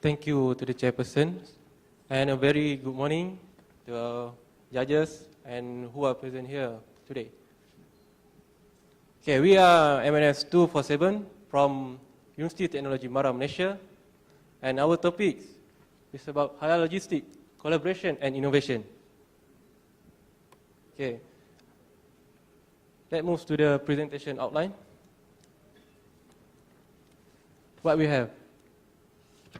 Thank you to the chairperson, and a very good morning to our judges and who are present here today. Okay, we are MNS 247 from Universiti Teknologi, Malaysia, and our topic is about halal logistics, collaboration and innovation. Okay, let's move to the presentation outline. What we have: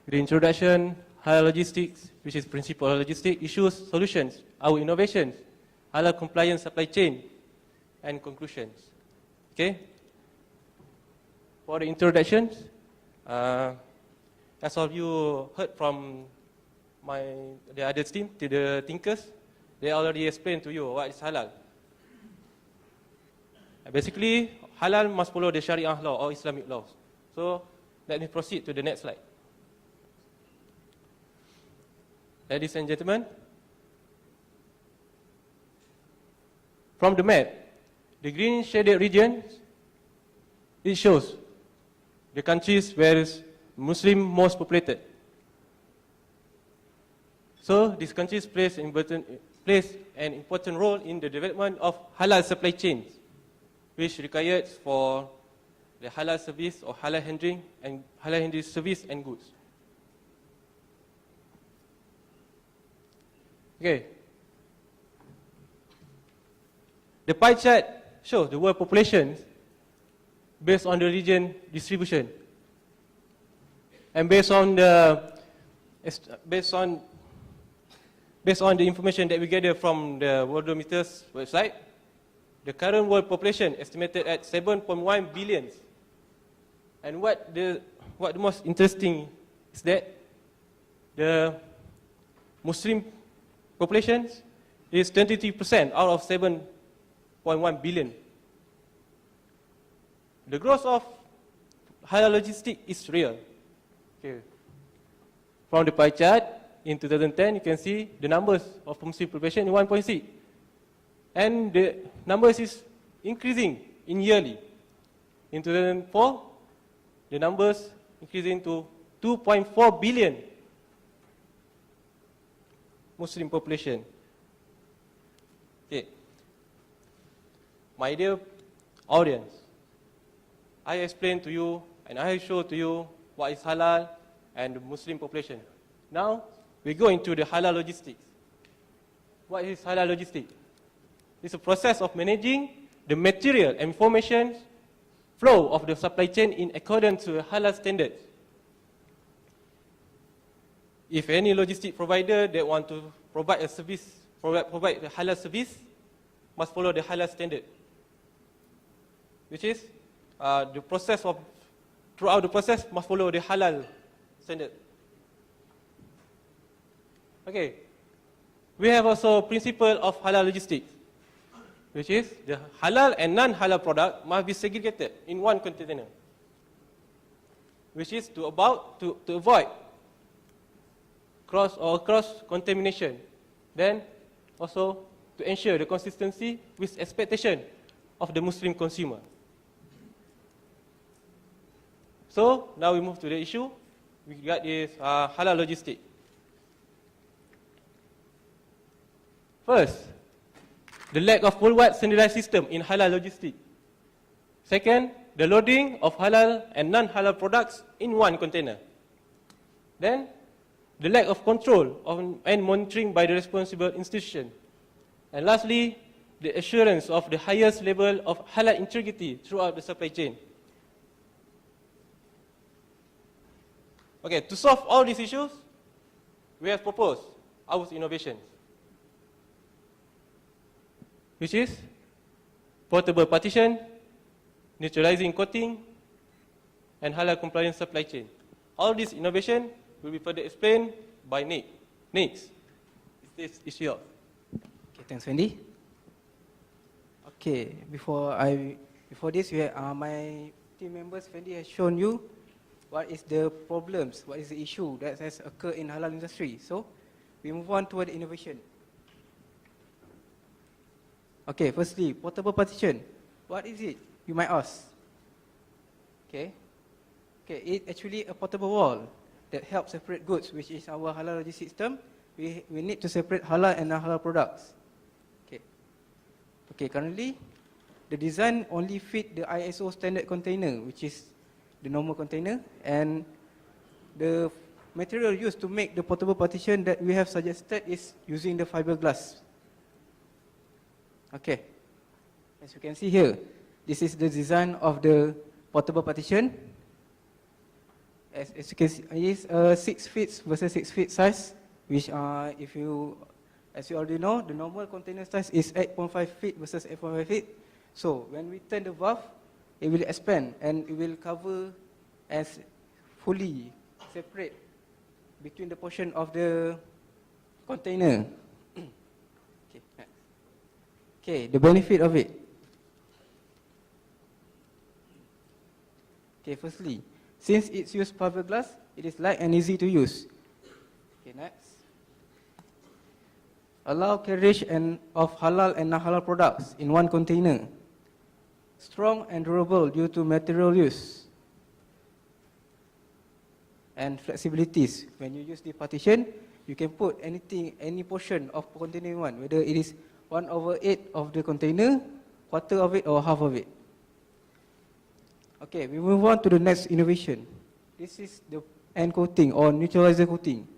the introduction, halal logistics, which is principle of logistics, issues, solutions, our innovations, halal compliance supply chain, and conclusions. Okay. For the introductions, as all you heard from the other team, to the thinkers, they already explained to you what is halal. Basically, halal must follow the Sharia law or Islamic laws. So let me proceed to the next slide. Ladies and gentlemen, from the map, the green shaded region, it shows the countries where is Muslim most populated. So these countries play an important role in the development of halal supply chains, which requires for the halal service or halal handling and halal handling service and goods. Okay. The pie chart shows the world population based on the region distribution, and based on the information that we gather from the Worldometer's website, the current world population estimated at 7.1 billion. And what the most interesting is that the Muslim population is 23% out of 7.1 billion. The growth of halal logistics is real. Okay. From the pie chart, in 2010, you can see the numbers of Muslim population in 1.6. And the numbers is increasing in yearly. In 2004, the numbers increasing to 2.4 billion Muslim population. Okay. My dear audience, I explained to you and I show to you what is halal and the Muslim population. Now we go into the halal logistics. What is halal logistics? It's a process of managing the material and information flow of the supply chain in accordance to halal standards. If any logistic provider that want to provide a service, provide the halal service, must follow the halal standard, which is throughout the process must follow the halal standard. Okay, we have also principle of halal logistics, which is the halal and non-halal product must be segregated in one container, which is to avoid cross contamination, then also to ensure the consistency with expectation of the Muslim consumer. So now we move to the issue. We got this halal logistics. First, the lack of worldwide standardized system in halal logistics. Second, the loading of halal and non-halal products in one container. Then, the lack of control and monitoring by the responsible institution. And lastly, the assurance of the highest level of halal integrity throughout the supply chain. Okay, to solve all these issues, we have proposed our innovations, which is portable partition, neutralizing coating, and halal compliant supply chain. All these innovation will be further explained by Nick. Next, this is yours. Okay, thanks, Wendy. Okay, before this, my team members, Wendy has shown you what is the problems, what is the issue that has occurred in halal industry. So, we move on toward innovation. Okay, firstly, portable partition. What is it? You might ask. Okay, it's actually a portable wall that help separate goods, which is our halal logistics system. We need to separate halal and non-halal products. Okay, currently, the design only fit the ISO standard container, which is the normal container, and the material used to make the portable partition that we have suggested is using the fiberglass. Okay, as you can see here, this is the design of the portable partition. As you can see, it is 6 feet versus 6 feet size, which as you already know, the normal container size is 8.5 feet versus 8.5 feet. So when we turn the valve, it will expand and it will cover as fully separate between the portion of the container. Okay, the benefit of it. Okay, firstly, since it's used fiberglass, it is light and easy to use. Okay, next. Allow carriage of halal and non-halal products in one container. Strong and durable due to material use. And flexibilities. When you use the partition, you can put anything, any portion of container one, whether it is 1/8 of the container, quarter of it, or half of it. Okay, we move on to the next innovation. This is the end coating or neutralizer coating.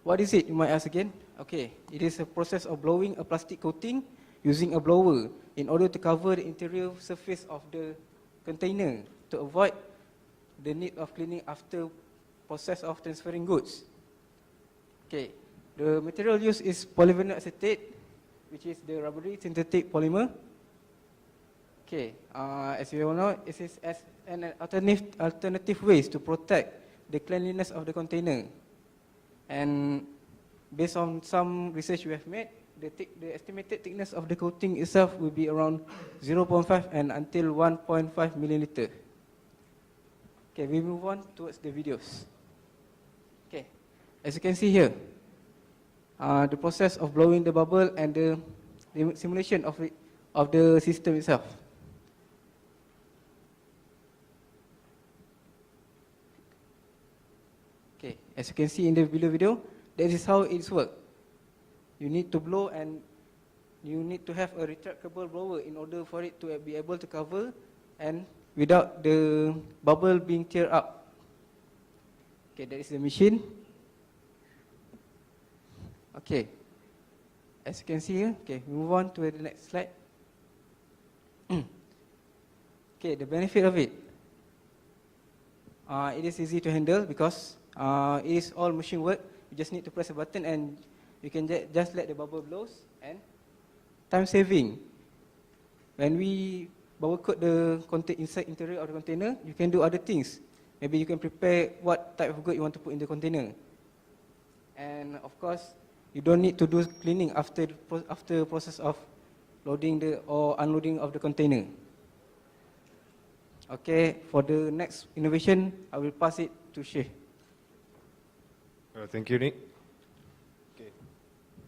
What is it, you might ask again? Okay, it is a process of blowing a plastic coating using a blower in order to cover the interior surface of the container to avoid the need of cleaning after process of transferring goods. Okay, the material used is polyvinyl acetate, which is the rubbery synthetic polymer. Okay, as you all know, it is as an alternative ways to protect the cleanliness of the container. And based on some research we have made, the estimated thickness of the coating itself will be around 0.5 and until 1.5 milliliter. Okay, we move on towards the videos. Okay, as you can see here, the process of blowing the bubble and the simulation of the system itself. Okay, as you can see in the video, that is how it's work. You need to blow and you need to have a retractable blower in order for it to be able to cover and without the bubble being teared up. Okay, that is the machine. Okay, as you can see here, okay, we move on to the next slide. Okay, the benefit of it. It is easy to handle because it is all machine work. You just need to press a button and you can just let the bubble blows, and time saving. When we bubble coat the interior of the container, you can do other things. Maybe you can prepare what type of good you want to put in the container. And of course, you don't need to do cleaning after the process of loading or unloading of the container. Okay, for the next innovation, I will pass it to Sheikh. Thank you, Nick. Okay.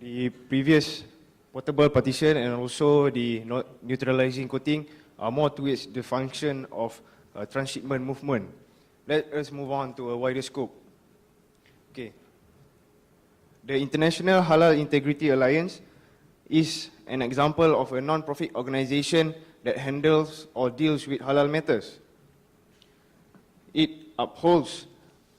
The previous portable partition and also the neutralizing coating are more towards the function of transshipment movement. Let us move on to a wider scope. Okay. The International Halal Integrity Alliance is an example of a non-profit organization that handles or deals with halal matters. It upholds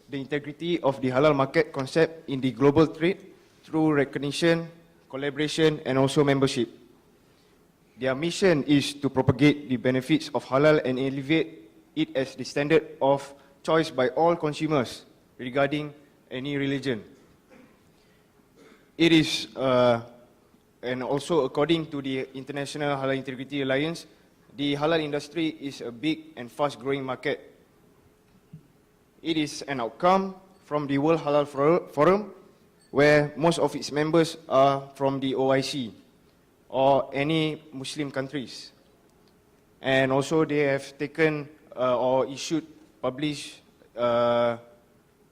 the integrity of the halal market concept in the global trade through recognition, collaboration, and also membership. Their mission is to propagate the benefits of halal and elevate it as the standard of choice by all consumers regarding any religion. It is, and also according to the International Halal Integrity Alliance, the halal industry is a big and fast-growing market. It is an outcome from the World Halal Forum, where most of its members are from the OIC or any Muslim countries. And also they have taken or published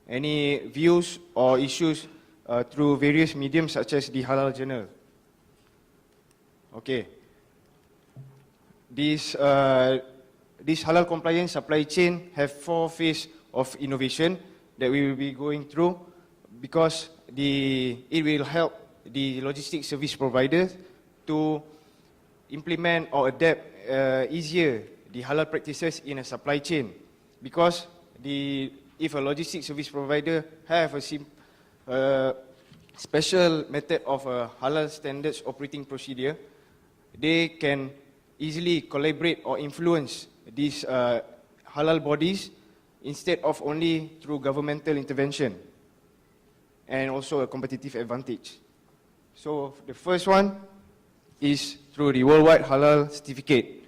any views or issues through various mediums such as the Halal Journal. Okay. This this halal compliant supply chain have 4 phases of innovation that we will be going through, because it will help the logistics service providers to implement or adapt easier the halal practices in a supply chain. Because if a logistics service provider have a special method of a halal standards operating procedure, they can easily collaborate or influence these halal bodies instead of only through governmental intervention, and also a competitive advantage. So the first one is through the worldwide halal certificate.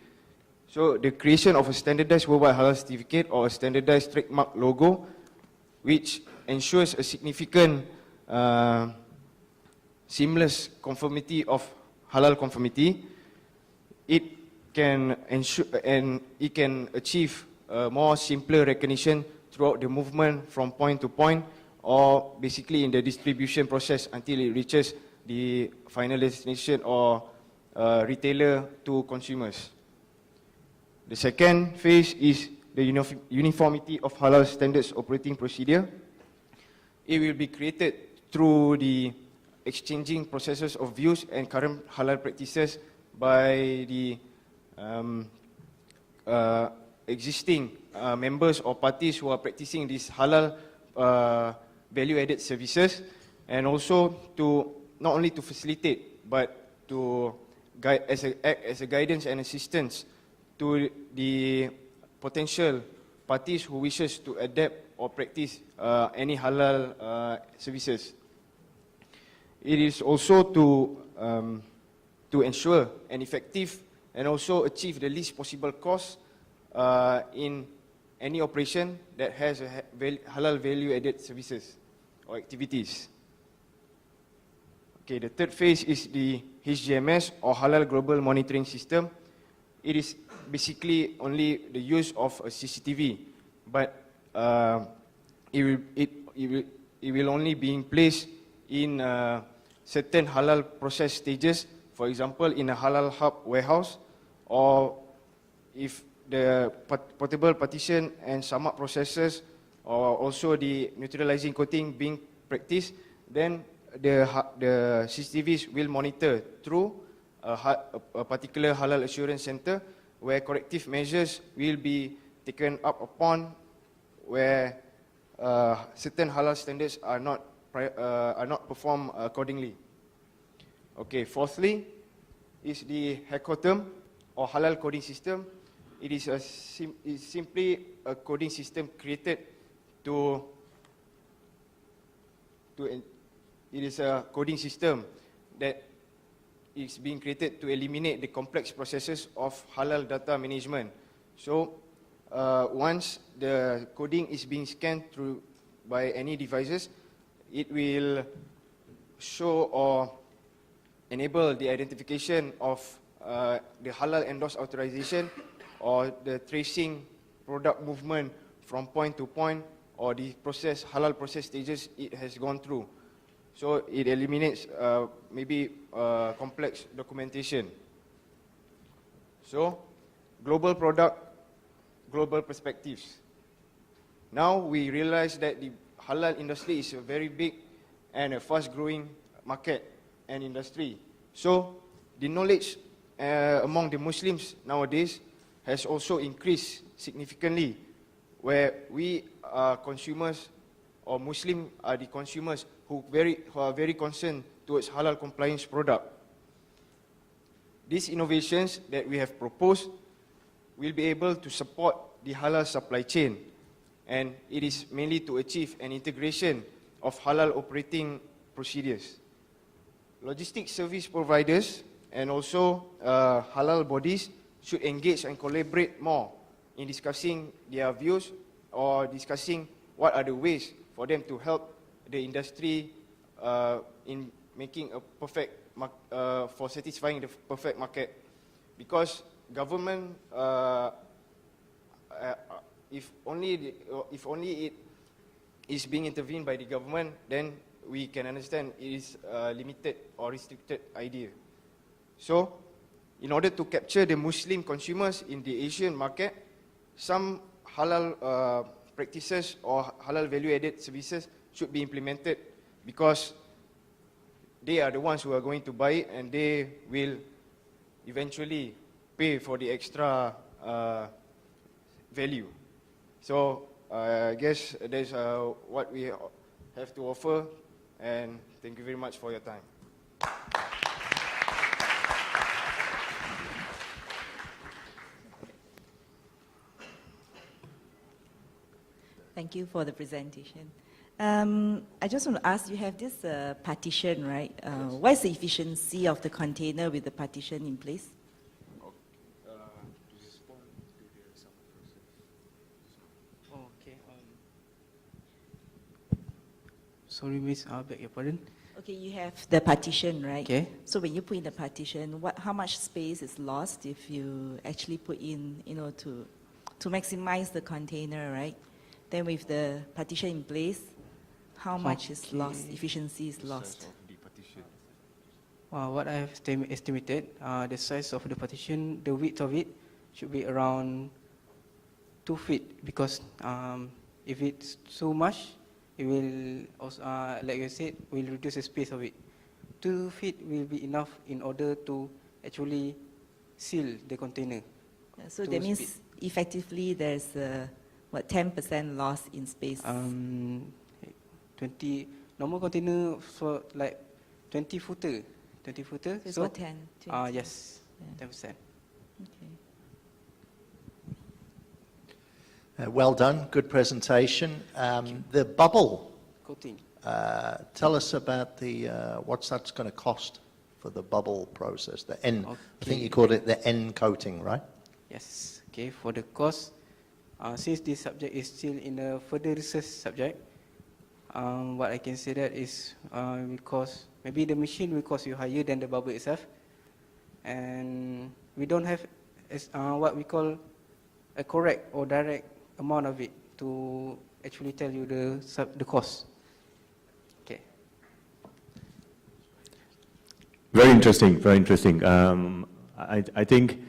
So the creation of a standardized worldwide halal certificate or a standardized trademark logo, which ensures a significant seamless conformity of halal conformity. It can ensure and it can achieve more simpler recognition throughout the movement from point to point, or basically in the distribution process until it reaches the final destination or retailer to consumers. The second phase is the uniformity of halal standards operating procedure. It will be created through the exchanging processes of views and current halal practices by the existing members or parties who are practicing these halal value-added services, and also to not only to facilitate but to act as a guidance and assistance to the potential parties who wishes to adapt or practice any halal services. It is also to ensure an effective and also achieve the least possible cost in any operation that has a halal value-added services or activities. Okay, the third phase is the HGMS or Halal Global Monitoring System. It is basically only the use of a CCTV, but it will only be in place in certain halal process stages. For example, in a halal hub warehouse, or if the portable partition and samak processes, or also the neutralizing coating being practiced, then the CCTVs will monitor through a particular halal assurance center, where corrective measures will be taken up upon where certain halal standards are not performed accordingly. Okay, fourthly is the HACOTEM or halal coding system. It is simply a coding system created it is a coding system that is being created to eliminate the complex processes of halal data management. So once the coding is being scanned through by any devices, it will show or enable the identification of the halal endorsed authorization or the tracing product movement from point to point, or the halal process stages it has gone through. So it eliminates maybe complex documentation. So global product, global perspectives. Now we realize that the halal industry is a very big and a fast-growing market and industry. So the knowledge among the Muslims nowadays has also increased significantly, where we are consumers, or Muslim are the consumers who are very concerned towards halal compliance product. These innovations that we have proposed will be able to support the halal supply chain, and it is mainly to achieve an integration of halal operating procedures. Logistics service providers and also halal bodies should engage and collaborate more in discussing their views, or discussing what are the ways for them to help the industry in making a perfect for satisfying the perfect market. Because government, if only it is being intervened by the government, then we can understand it is a limited or restricted idea. So, in order to capture the Muslim consumers in the Asian market, some halal practices or halal value-added services should be implemented, because they are the ones who are going to buy it, and they will eventually pay for the extra value. So I guess that's what we have to offer, and thank you very much for your time. Thank you for the presentation. I just want to ask, you have this partition, right? What is the efficiency of the container with the partition in place? Okay. Sorry, Miss, I beg your pardon. Okay, you have the partition, right? Okay. So when you put in the partition, how much space is lost if you actually put in, to maximize the container, right? Then with the partition in place, how much is lost, efficiency is lost? What I have estimated, the size of the partition, the width of it should be around 2 feet, because if it's so much, it will also, like you said, will reduce the space of it. 2 feet will be enough in order to actually seal the container. So that means effectively there's 10% loss in space? 20 normal container for like 20 footer. 20 footer. So it's about 10. 20. Yes, Yeah. 10%. Okay. Well done, good presentation. The bubble, Coating. tell us about the what's that's going to cost for the bubble process, the N. I think you called it the N coating, right? Yes. Okay. For the cost, since this subject is still in a further research subject, what I can say that is will cost, maybe the machine will cost you higher than the bubble itself, and we don't have what we call a correct or direct amount of it to actually tell you the cost. Okay. Very interesting, very interesting. I think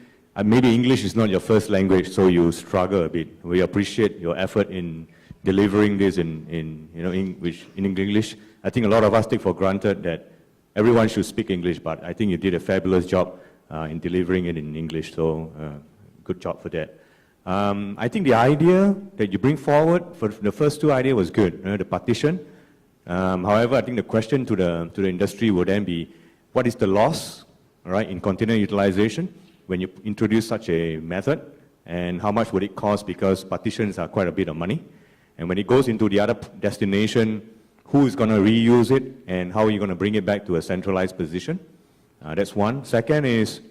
maybe English is not your first language, so you struggle a bit. We appreciate your effort in delivering this in English. I think a lot of us take for granted that everyone should speak English, but I think you did a fabulous job in delivering it in English, so good job for that. I think the idea that you bring forward for the first two ideas was good, the partition. However, I think the question to the industry would then be, what is the loss, right, in container utilization when you introduce such a method, and how much would it cost, because partitions are quite a bit of money. And when it goes into the other destination, who is going to reuse it, and how are you going to bring it back to a centralized position? That's one. Second is,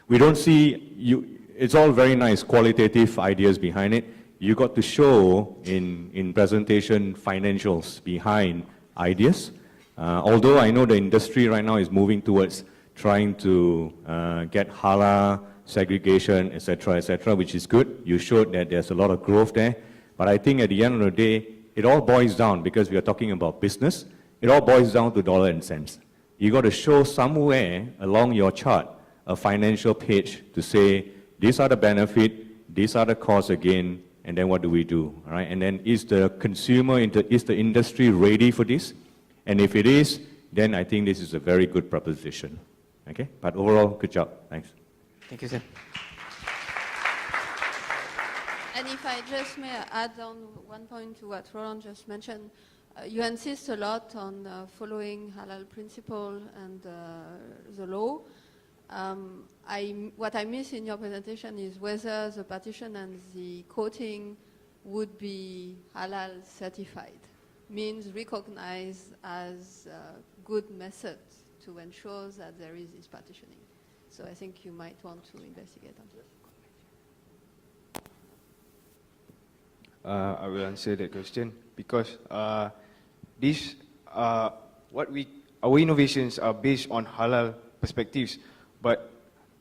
we don't see it's all very nice qualitative ideas behind it. You got to show in presentation financials behind ideas. Although I know the industry right now is moving towards trying to get halal segregation, etc., which is good. You showed that there's a lot of growth there. But I think at the end of the day, it all boils down, because we are talking about business, it all boils down to dollar and cents. You got to show somewhere along your chart a financial page to say, these are the benefit, these are the costs again, and then what do we do, all right? And then is the consumer, is the industry ready for this? And if it is, then I think this is a very good proposition, okay? But overall, good job, thanks. Thank you, sir. And if I just may add on one point to what Roland just mentioned, you insist a lot on following halal principle and the law. What I miss in your presentation is whether the partition and the coating would be halal certified, means recognized as a good method to ensure that there is this partitioning. So I think you might want to investigate on that. I will answer that question, because our innovations are based on halal perspectives, but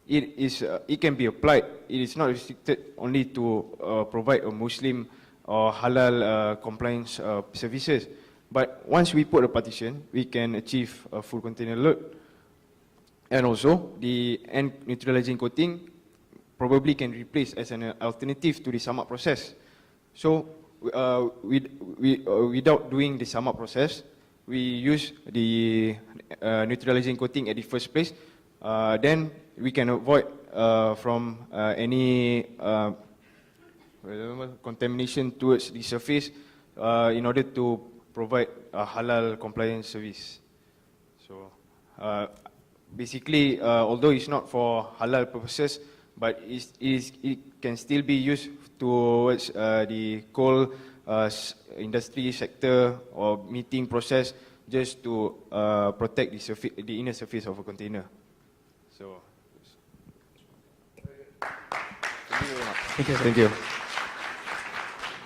it can be applied. It is not restricted only to provide a Muslim or halal compliance services. But once we put a partition, we can achieve a full container load. And also, the end neutralizing coating probably can replace as an alternative to the sum up process. So without doing the sum up process, we use the neutralizing coating at the first place. Then we can avoid from any contamination towards the surface in order to provide a halal compliant service. So basically, although it's not for halal purposes, but it can still be used towards the coal industry sector or meeting process, just to protect the inner surface of a container. So, thank you very much. Thank you, sir. Thank you.